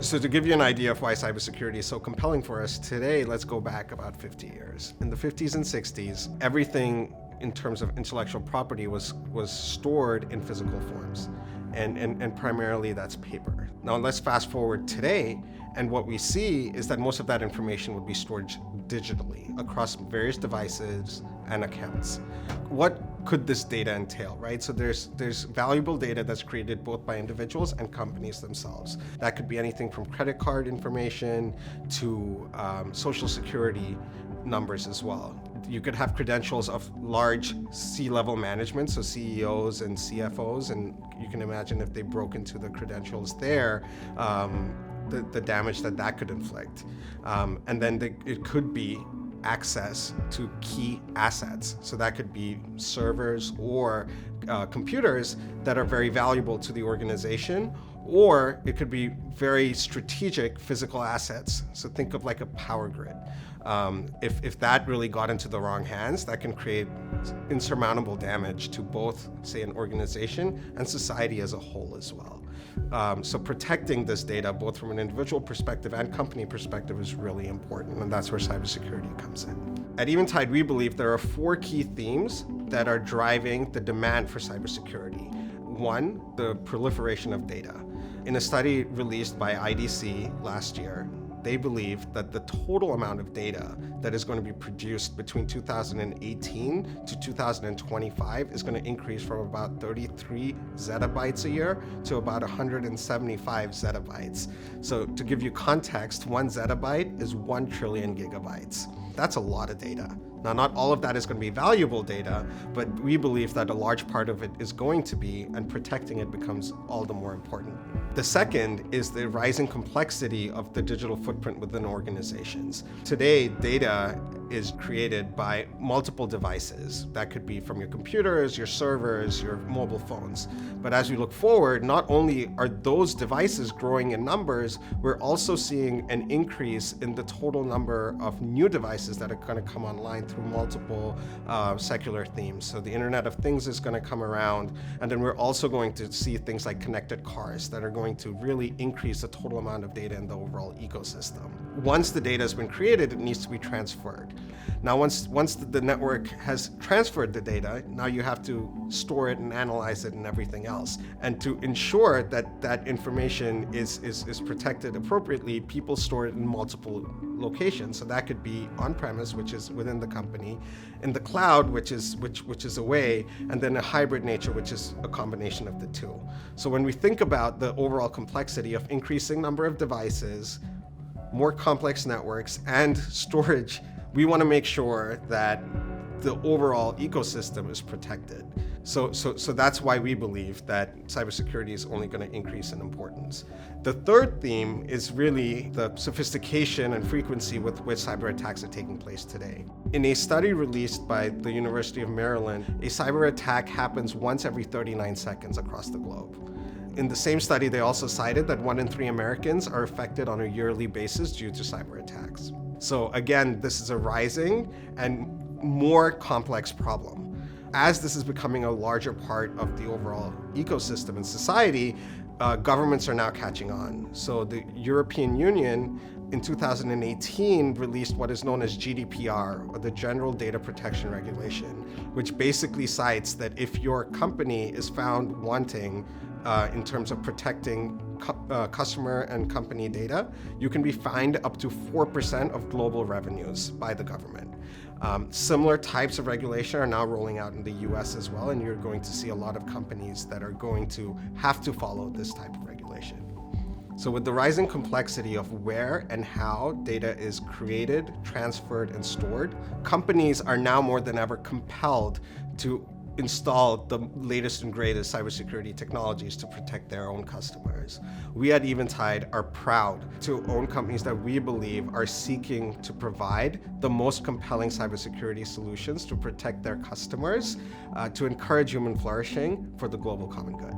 So to give you an idea of why cybersecurity is so compelling for us today, let's go back about 50 years. In the 50s and 60s, everything in terms of intellectual property was stored in physical forms. And primarily that's paper. Now let's fast forward today, and what we see is that most of that information would be stored digitally across various devices and accounts. What could this data entail, right? So there's valuable data that's created both by individuals and companies themselves. That could be anything from credit card information to social security numbers as well. You could have credentials of large C-level management, so CEOs and CFOs, and you can imagine if they broke into the credentials there, the damage that could inflict. And then it could be access to key assets. So that could be servers or computers that are very valuable to the organization, or it could be very strategic physical assets. So think of like a power grid. If that really got into the wrong hands, that can create insurmountable damage to both, say, an organization and society as a whole as well. So protecting this data, both from an individual perspective and company perspective, is really important, and that's where cybersecurity comes in. At Eventide, we believe there are 4 key themes that are driving the demand for cybersecurity. 1, the proliferation of data. In a study released by IDC last year, they believe that the total amount of data that is going to be produced between 2018 to 2025 is going to increase from about 33 zettabytes a year to about 175 zettabytes. So to give you context, 1 zettabyte is 1 trillion gigabytes. That's a lot of data. Now, not all of that is going to be valuable data, but we believe that a large part of it is going to be, and protecting it becomes all the more important. The second is the rising complexity of the digital footprint within organizations. Today, data is created by multiple devices. That could be from your computers, your servers, your mobile phones. But as we look forward, not only are those devices growing in numbers, we're also seeing an increase in the total number of new devices that are going to come online through multiple secular themes. So the Internet of Things is going to come around, and then we're also going to see things like connected cars that are going to really increase the total amount of data in the overall ecosystem. Once the data has been created, it needs to be transferred. Now, once the network has transferred the data, now you have to store it and analyze it and everything else. And to ensure that that information is protected appropriately, people store it in multiple locations. So that could be on-premise, which is within the company, in the cloud, which is away, and then a hybrid nature, which is a combination of the two. So when we think about the overall complexity of increasing number of devices, more complex networks, and storage, we want to make sure that the overall ecosystem is protected. So that's why we believe that cybersecurity is only going to increase in importance. The third theme is really the sophistication and frequency with which cyber attacks are taking place today. In a study released by the University of Maryland, a cyber attack happens once every 39 seconds across the globe. In the same study, they also cited that 1 in 3 Americans are affected on a yearly basis due to cyber attacks. So again, this is a rising and more complex problem. As this is becoming a larger part of the overall ecosystem and society, governments are now catching on. So the European Union in 2018 released what is known as GDPR, or the General Data Protection Regulation, which basically cites that if your company is found wanting in terms of protecting customer and company data, you can be fined up to 4% of global revenues by the government. Similar types of regulation are now rolling out in the US as well, and you're going to see a lot of companies that are going to have to follow this type of regulation. So with the rising complexity of where and how data is created, transferred, and stored, companies are now more than ever compelled to install the latest and greatest cybersecurity technologies to protect their own customers. We at Eventide are proud to own companies that we believe are seeking to provide the most compelling cybersecurity solutions to protect their customers, to encourage human flourishing for the global common good.